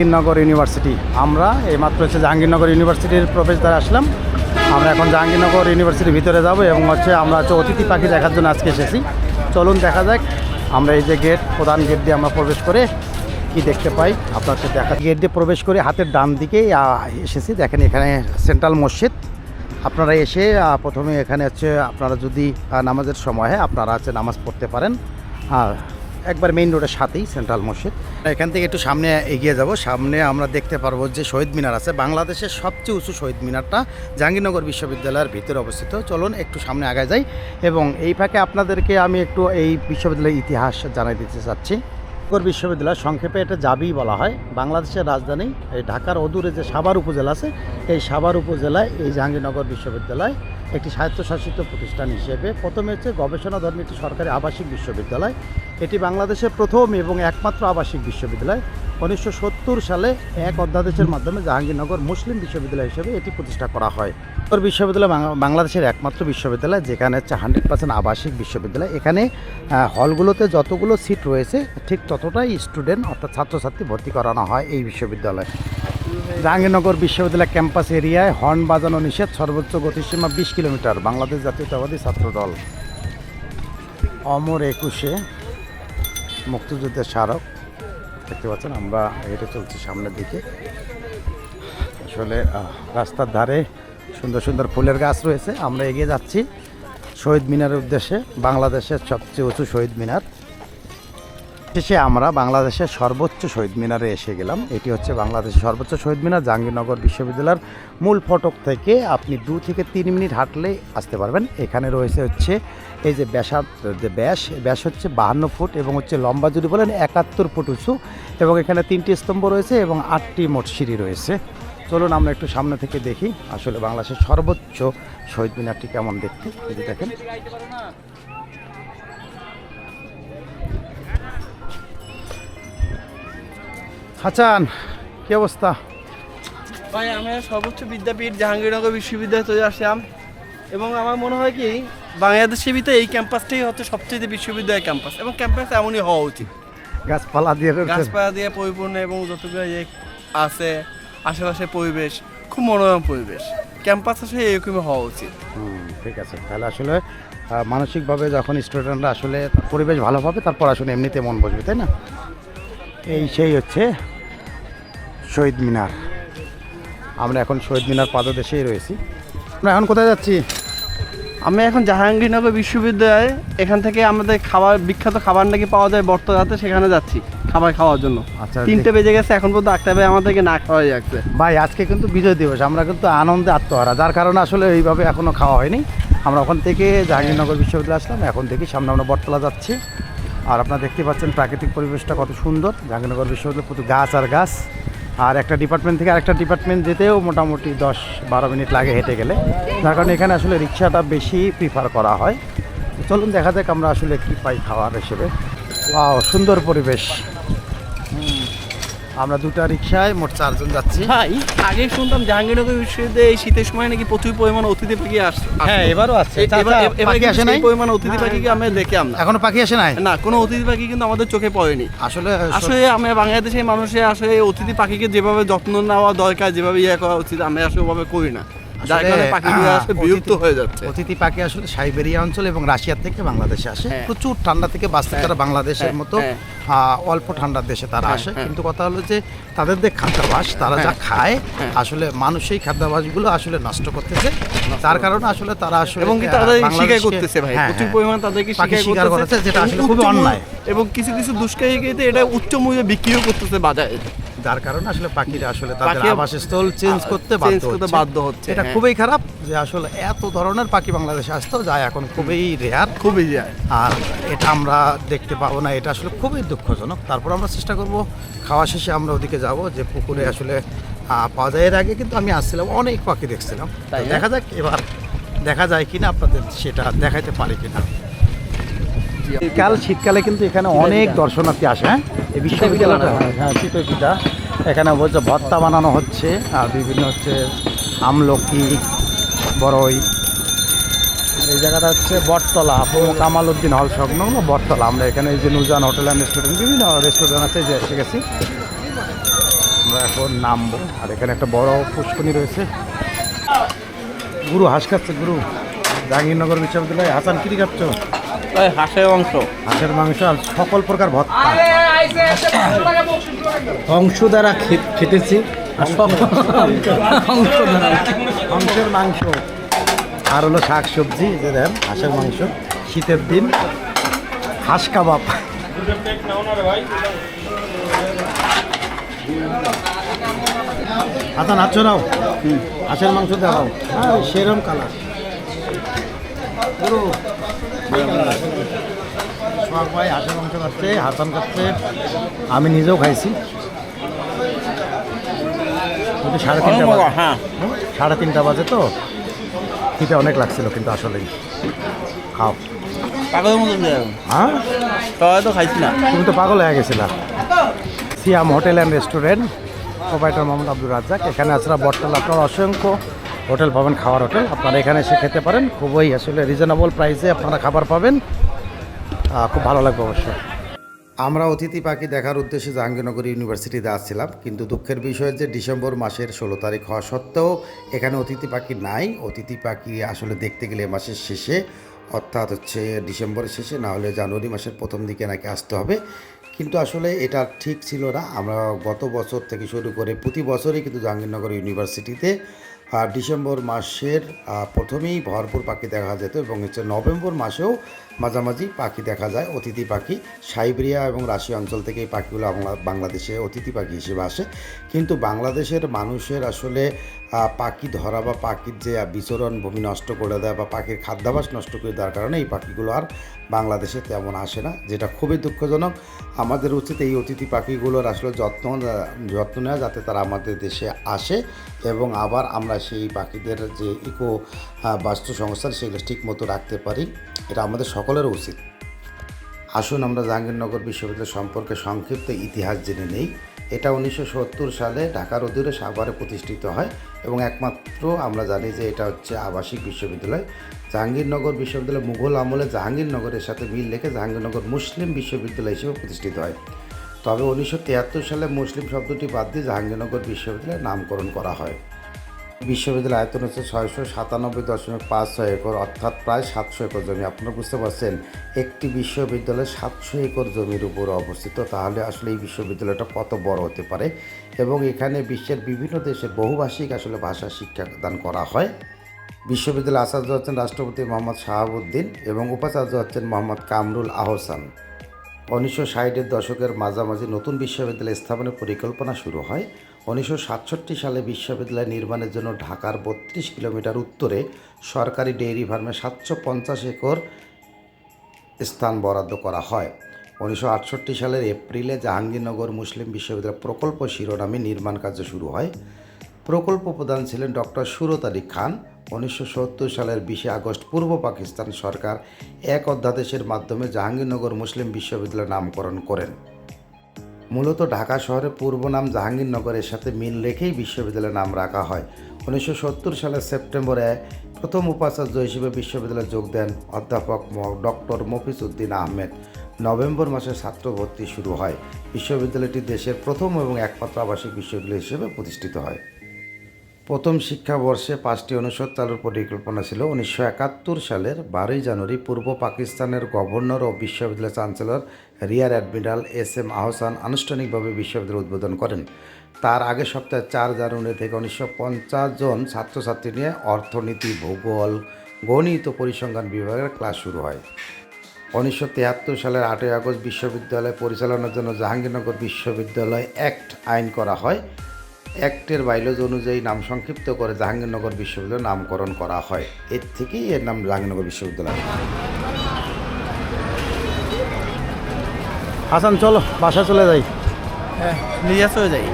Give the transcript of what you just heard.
Jahangirnagar university. আমরা এইমাত্র হচ্ছে জাহাঙ্গীরনগর ইউনিভার্সিটির প্রবেশদ্বারে আসলাম। আমরা এখন জাহাঙ্গীরনগর ইউনিভার্সিটির ভিতরে যাব এবং আমরা অতিথি পাখি দেখার জন্য আজকে এসেছি। চলুন দেখা যাক। আমরা এই যে প্রধান গেট দিয়ে আমরা প্রবেশ করে কি দেখতে পাই আপনাকে দেখা। গেট দিয়ে প্রবেশ করে হাতের ডান দিকেই এসেছি। দেখেন এখানে সেন্ট্রাল মসজিদ। আপনারা এসে প্রথমে এখানে আপনারা যদি নামাজের সময় হয় আপনারা নামাজ পড়তে পারেন। একবার মেইন রোডের সাথেই সেন্ট্রাল মসজিদ। এখান থেকে একটু সামনে এগিয়ে যাব। সামনে আমরা দেখতে পারবো যে শহীদ মিনার আছে। বাংলাদেশের সবচেয়ে উঁচু শহীদ মিনারটা জাহাঙ্গীরনগর বিশ্ববিদ্যালয়ের ভিতরে অবস্থিত। চলুন একটু সামনে আগায় যাই এবং এই ফাঁকে আপনাদেরকে আমি একটু এই বিশ্ববিদ্যালয়ের ইতিহাস জানাই দিতে চাচ্ছি। বিশ্ববিদ্যালয় সংক্ষেপে এটা জাবি বলা হয়। বাংলাদেশের রাজধানী এই ঢাকার অদূরে যে সাভার উপজেলা আছে, এই সাভার উপজেলায় এই জাহাঙ্গীরনগর বিশ্ববিদ্যালয় একটি স্বায়ত্তশাসিত প্রতিষ্ঠান হিসেবে প্রথমে গবেষণাধর্মী একটি সরকারি আবাসিক বিশ্ববিদ্যালয়। এটি বাংলাদেশের প্রথম এবং একমাত্র আবাসিক বিশ্ববিদ্যালয়। 1970 সালে এক অধ্যাদেশের মাধ্যমে জাহাঙ্গীরনগর মুসলিম বিশ্ববিদ্যালয় হিসেবে এটি প্রতিষ্ঠা করা হয়। বিশ্ববিদ্যালয় বাংলাদেশের একমাত্র বিশ্ববিদ্যালয় যেখানে 100% আবাসিক বিশ্ববিদ্যালয়। এখানে হলগুলোতে যতগুলো সিট রয়েছে ঠিক ততটাই স্টুডেন্ট অর্থাৎ ছাত্রছাত্রী ভর্তি করানো হয় এই বিশ্ববিদ্যালয়ে। জাহাঙ্গীরনগর বিশ্ববিদ্যালয় ক্যাম্পাস এরিয়ায় হর্ন বাজানো নিষেধ, সর্বোচ্চ গতিসীমা 20 কিলোমিটার। বাংলাদেশ জাতীয়তাবাদী ছাত্রদল। অমর 21-এ মুক্তিযুদ্ধের স্মারক দেখতে পাচ্ছেন। আমরা হেঁটে চলছি সামনের দিকে। আসলে রাস্তার ধারে সুন্দর সুন্দর ফুলের গাছ রয়েছে। আমরা এগিয়ে যাচ্ছি শহীদ মিনারের উদ্দেশ্যে, বাংলাদেশের সবচেয়ে উঁচু শহীদ মিনার। শেষে আমরা বাংলাদেশের সর্বোচ্চ শহীদ মিনারে এসে গেলাম। এটি হচ্ছে বাংলাদেশের সর্বোচ্চ শহীদ মিনার। জাহাঙ্গীরনগর বিশ্ববিদ্যালয়ের মূল ফটক থেকে আপনি 2 থেকে 3 মিনিট হাঁটলেই আসতে পারবেন। এখানে রয়েছে এই যে ব্যাস হচ্ছে 52 ফুট এবং লম্বা যদি বলেন 71 ফুট উঁচু এবং এখানে 3টি স্তম্ভ রয়েছে এবং 8টি মোট সিঁড়ি রয়েছে। চলুন আমরা একটু সামনে থেকে দেখি আসলে বাংলাদেশের সর্বোচ্চ শহীদ মিনারটি কেমন দেখতে। যদি দেখেন হাসান, কি অবস্থা? ভাই আমি সর্বোচ্চ বিদ্যাপীঠ জাহাঙ্গীরনগর বিশ্ববিদ্যালয়ে চলে আসলাম এবং আমার মনে হয় কি বাংলাদেশের ভিতরে এই ক্যাম্পাসটাই হচ্ছে সবচেয়ে বিশ্ববিদ্যালয় ক্যাম্পাস এবং ক্যাম্পাস এমনই হওয়া উচিত। গাছপালা দিয়ে পরিপূর্ণ এবং যতগুলো আছে আশেপাশের পরিবেশ খুব মনোরম পরিবেশ। ক্যাম্পাস আসলে এরকমই হওয়া উচিত। ঠিক আছে, তাহলে আসলে মানসিকভাবে যখন স্টুডেন্টরা আসলে পরিবেশ ভালো পাবে তারপর আসলে এমনিতে মন বসবে, তাই না? সেই হচ্ছে শহীদ মিনার। আমরা এখন শহীদ মিনার পাদদেশেই রয়েছি। আমরা এখন কোথায় যাচ্ছি? আমি এখন জাহাঙ্গীরনগর বিশ্ববিদ্যালয়ে, এখান থেকে আমাদের বিখ্যাত খাবার নাকি পাওয়া যায় বর্তরাতে, সেখানে যাচ্ছি খাবার খাওয়ার জন্য। আচ্ছা, 3টে বেজে গেছে, এখন পর্যন্ত 8টা বেজে আমাদেরকে না খাওয়া যাচ্ছে। ভাই আজকে কিন্তু বিজয় দিবস, আমরা কিন্তু আনন্দে আত্মহারা, যার কারণে আসলে এইভাবে এখনও খাওয়া হয়নি। আমরা ওখান থেকে জাহাঙ্গীরনগর বিশ্ববিদ্যালয় আসলাম, এখন থেকে সামনে আমরা বটতলা যাচ্ছি। আর আপনারা দেখতে পাচ্ছেন প্রাকৃতিক পরিবেশটা কত সুন্দর। জাহাঙ্গীরনগর বিশ্ববিদ্যালয় প্রচুর গাছ আর গাছ। আর একটা ডিপার্টমেন্ট থেকে আরেকটা ডিপার্টমেন্ট যেতেও মোটামুটি 10-12 মিনিট লাগে হেঁটে গেলে, যার কারণে এখানে আসলে রিক্সাটা বেশি প্রিফার করা হয়। চলুন দেখা যাক আমরা আসলে কী পাই খাওয়ার হিসেবে। সুন্দর পরিবেশ। আমরা 2টা রিক্সায় মোট 4 জন যাচ্ছি। ভাই আগে শুনতাম জাহাঙ্গীরনগর বিশ্ববিদ্যালয়ে এই শীতের সময় নাকি প্রচুর পরিমাণে অতিথি পাখি আসছে। হ্যাঁ, এবারও আসছে। পাখি আসে নাই পরিমাণে অতিথি পাখিকে আমরা দেখে আমরা এখনো পাখি আসে নাই না, কোনো অতিথি পাখি কিন্তু আমাদের চোখে পড়েনি। আসলে আমরা বাংলাদেশের মানুষের আসলে অতিথি পাখিকে যেভাবে যত্ন নেওয়া দরকার, যেভাবে করা উচিত, আমরা আসলে ওভাবে করি না, যার কারণে পাখিগুলো আসলে বিলুপ্ত হয়ে যাচ্ছে। অতিথি পাখি আসলে সাইবেরিয়া অঞ্চল এবং রাশিয়ার থেকে বাংলাদেশে আসে। প্রচুর ঠান্ডা থেকে বাঁচতে তারা বাংলাদেশের মতো অল্প ঠান্ডার দেশে তারা আসে। কিন্তু কথা হলো যে তাদের যে খাদ্যাভ্যাস, তারা যা খায় আসলে মানুষ সেই খাদ্যাভ্যাসগুলো আসলে নষ্ট করতেছে, তার কারণে আসলে তারা আসলে এবং তাদের শিকার করতেছে ভাই, প্রচুর পরিমাণ তাদেরকে শিকার করতেছে, যেটা আসলে খুবই অন্যায়। এবং কিছু কিছু দুষ্কৃতীরা এটা উচ্চ মূল্যে বিক্রিও করতেছে বাজারে, যার কারণে আসলে পাখিরা আসলে তাদের আবাসস্থল চেঞ্জ করতে বাধ্য হচ্ছে। এটা খুবই খারাপ যে আসলে এত ধরনের পাখি বাংলাদেশে আসতো, যা এখন খুবই রেয়ার, আর এটা আমরা দেখতে পাবো না। এটা আসলে খুবই দুঃখজনক। তারপর আমরা চেষ্টা করব খাওয়া শেষে আমরা ওদিকে যাব যে পুকুরে আসলে পাওয়া যায়। এর আগে কিন্তু আমি আসছিলাম, অনেক পাখি দেখছিলাম। দেখা যাক এবার দেখা যায় কিনা, আপনাদের সেটা দেখাইতে পারি কিনা। শীতকালে কিন্তু এখানে অনেক দর্শনার্থী আসে। এই বিশ্ববিদ্যালয়টা চিতপিঠা এখানে বলছে ভর্তা বানানো হচ্ছে, আর বিভিন্ন আমলকি, বড়ই। এই জায়গাটা হচ্ছে বটতলা, কামাল উদ্দিন হল সংলগ্ন বটতলা। আমরা এখানে এই যে নুজান হোটেল অ্যান্ড রেস্টুরেন্ট, বিভিন্ন রেস্টুরেন্ট আছে, যে এসে গেছি আমরা। নামবো। আর এখানে একটা বড় পুষ্করণী রয়েছে। গুরু হাঁস খাচ্ছে, গুরু জাহাঙ্গীরনগর বিশ্ববিদ্যালয়। হাসান কি খাচ্ছ? হাঁসের মাংস, হাঁসের মাংস আর সকল প্রকার ভর্তা। অংশ দ্বারা খেতেছি মাংসের মাংস আর হলো শাক সবজি, যে দেন হাঁসের মাংস, শীতের দিন হাঁস কাবাব। আচ্ছা নাচো নাও, হাঁসের মাংস দেখাও। হ্যাঁ সেরম কালার। সোহাগ ভাই হাঁসের মাংস খাচ্ছে, হাসান খাচ্ছে, আমি নিজেও খাইছি। কিন্তু 3:30 বাজে, হ্যাঁ 3:30 বাজে তো খেতে অনেক লাগছিল, কিন্তু আসলেই খাও। পাগলের মতন হ্যাঁ তবে তো খাইছি না। তুমি তো পাগল হয়ে গেছিলা। Siam hotel and restaurant, proprietor Mohammad Abdur Razzak. এখানে আসলে বটতলা আপনার অসংখ্য হোটেল পাবেন, খাওয়ার হোটেল। আপনারা এখানে এসে খেতে পারেন, খুবই আসলে রিজনেবল প্রাইসে আপনারা খাবার পাবেন, খুব ভালো লাগবে অবশ্যই। আমরা অতিথি পাখি দেখার উদ্দেশ্যে জাহাঙ্গীরনগর ইউনিভার্সিটিতে আসছিলাম, কিন্তু দুঃখের বিষয় যে ডিসেম্বর মাসের 16 তারিখ হওয়া সত্ত্বেও এখানে অতিথি পাখি নাই। অতিথি পাখি আসলে দেখতে গেলে এ মাসের শেষে, অর্থাৎ হচ্ছে ডিসেম্বরের শেষে, না হলে জানুয়ারি মাসের প্রথম দিকে নাকি আসতে হবে। কিন্তু আসলে এটা ঠিক ছিল না। আমরা গত বছর থেকে শুরু করে প্রতি বছরই কিন্তু জাহাঙ্গীরনগর ইউনিভার্সিটিতে ডিসেম্বর মাসের প্রথমেই ভরপুর পাখি দেখা যেত, এবং হচ্ছে নভেম্বর মাসেও মাঝামাঝি পাখি দেখা যায়। অতিথি পাখি সাইবেরিয়া এবং রাশিয়া অঞ্চল থেকে এই পাখিগুলো বাংলাদেশে অতিথি পাখি হিসেবে আসে। কিন্তু বাংলাদেশের মানুষের আসলে পাখি ধরা বা পাখির যে বিচরণ ভূমি নষ্ট করে দেয় বা পাখির খাদ্যাভ্যাস নষ্ট করে দেওয়ার কারণে এই পাখিগুলো আর বাংলাদেশে তেমন আসে না, যেটা খুবই দুঃখজনক। আমাদের উচিত এই অতিথি পাখিগুলোর আসলে যত্ন নেওয়া, যাতে তারা আমাদের দেশে আসে এবং আবার আমরা সেই পাখিদের যে বাস্তু সংস্থান সেগুলো ঠিক মতো রাখতে পারি। এটা আমাদের সকলের উচিত। আসুন আমরা জাহাঙ্গীরনগর বিশ্ববিদ্যালয় সম্পর্কে সংক্ষিপ্ত ইতিহাস জেনে নেই। এটা 1970 সালে ঢাকার অধীনে সাভারে প্রতিষ্ঠিত হয় এবং একমাত্র আমরা জানি যে এটা হচ্ছে আবাসিক বিশ্ববিদ্যালয়। জাহাঙ্গীরনগর বিশ্ববিদ্যালয় মুঘল আমলে জাহাঙ্গীরনগরের সাথে মিল রেখে জাহাঙ্গীরনগর মুসলিম বিশ্ববিদ্যালয় হিসেবে প্রতিষ্ঠিত হয়। তবে 1973 সালে মুসলিম শব্দটি বাদ দিয়ে জাহাঙ্গীরনগর বিশ্ববিদ্যালয়ের নামকরণ করা হয়। বিশ্ববিদ্যালয়ের আয়তন হচ্ছে 697.56 একর, অর্থাৎ প্রায় 700 একর জমি। আপনারা বুঝতে পারছেন, একটি বিশ্ববিদ্যালয় 700 একর জমির উপর অবস্থিত, তাহলে আসলে এই বিশ্ববিদ্যালয়টা কত বড় হতে পারে। এবং এখানে বিশ্বের বিভিন্ন দেশের বহুভাষিক আসলে ভাষা শিক্ষাদান করা হয়। বিশ্ববিদ্যালয়ের আচার্য হচ্ছেন রাষ্ট্রপতি মোহাম্মদ শাহাবুদ্দিন এবং উপাচার্য হচ্ছেন মোহাম্মদ কামরুল আহসান। 1960-এর দশকের মাঝামাঝি নতুন বিশ্ববিদ্যালয় স্থাপনের পরিকল্পনা শুরু হয়। 1967 সালে বিশ্ববিদ্যালয় নির্মাণের জন্য ঢাকার 32 কিলোমিটার উত্তরে সরকারি ডেইরি ফার্মে 750 একর স্থান বরাদ্দ করা হয়। 1968 সালের এপ্রিলে জাহাঙ্গীরনগর মুসলিম বিশ্ববিদ্যালয় প্রকল্প শিরোনামে নির্মাণ কার্য শুরু হয়। প্রকল্প প্রধান ছিলেন ডক্টর সুরত আলী খান। 1970 সালের 20 আগস্ট পূর্ব পাকিস্তান সরকার এক অধ্যাদেশের মাধ্যমে জাহাঙ্গীরনগর মুসলিম বিশ্ববিদ্যালয় নামকরণ করেন। মূলত ঢাকা শহরের পূর্ব নাম জাহাঙ্গীরনগরের সাথে মিল রেখেই বিশ্ববিদ্যালয়ের নাম রাখা হয়। 1970 সালের সেপ্টেম্বরে প্রথম উপাচার্য হিসেবে বিশ্ববিদ্যালয়ে যোগ দেন অধ্যাপক ডক্টর মফিজ উদ্দিন আহমেদ। নভেম্বর মাসে ছাত্র ভর্তি শুরু হয়। বিশ্ববিদ্যালয়টি দেশের প্রথম এবং একমাত্র আবাসিক বিশ্ববিদ্যালয় হিসেবে প্রতিষ্ঠিত হয়। প্রথম শিক্ষাবর্ষে 5টি অনুষদ চালুর পরিকল্পনা ছিল। 1971 সালের 12 জানুয়ারি পূর্ব পাকিস্তানের গভর্নর ও বিশ্ববিদ্যালয়ের chancellor rear admiral SM. Ahsan আনুষ্ঠানিকভাবে বিশ্ববিদ্যালয় উদ্বোধন করেন। তার আগের সপ্তাহে 4 জানুয়ারি থেকে 1950 জন ছাত্রছাত্রী নিয়ে অর্থনীতি, ভূগোল, গণিত ও পরিসংখ্যান বিভাগের ক্লাস শুরু হয়। 1973 সালের 8 আগস্ট বিশ্ববিদ্যালয় পরিচালনার জন্য জাহাঙ্গীরনগর বিশ্ববিদ্যালয় অ্যাক্ট আইন করা হয়। অ্যাক্টের বাইলজ অনুযায়ী নাম সংক্ষিপ্ত করে জাহাঙ্গীরনগর বিশ্ববিদ্যালয় নামকরণ করা হয়। এর থেকেই এর নাম জাহাঙ্গীরনগর বিশ্ববিদ্যালয়। হাসান চলো বাসা চলে যাই। হ্যাঁ, নিয়ে চলে যাই।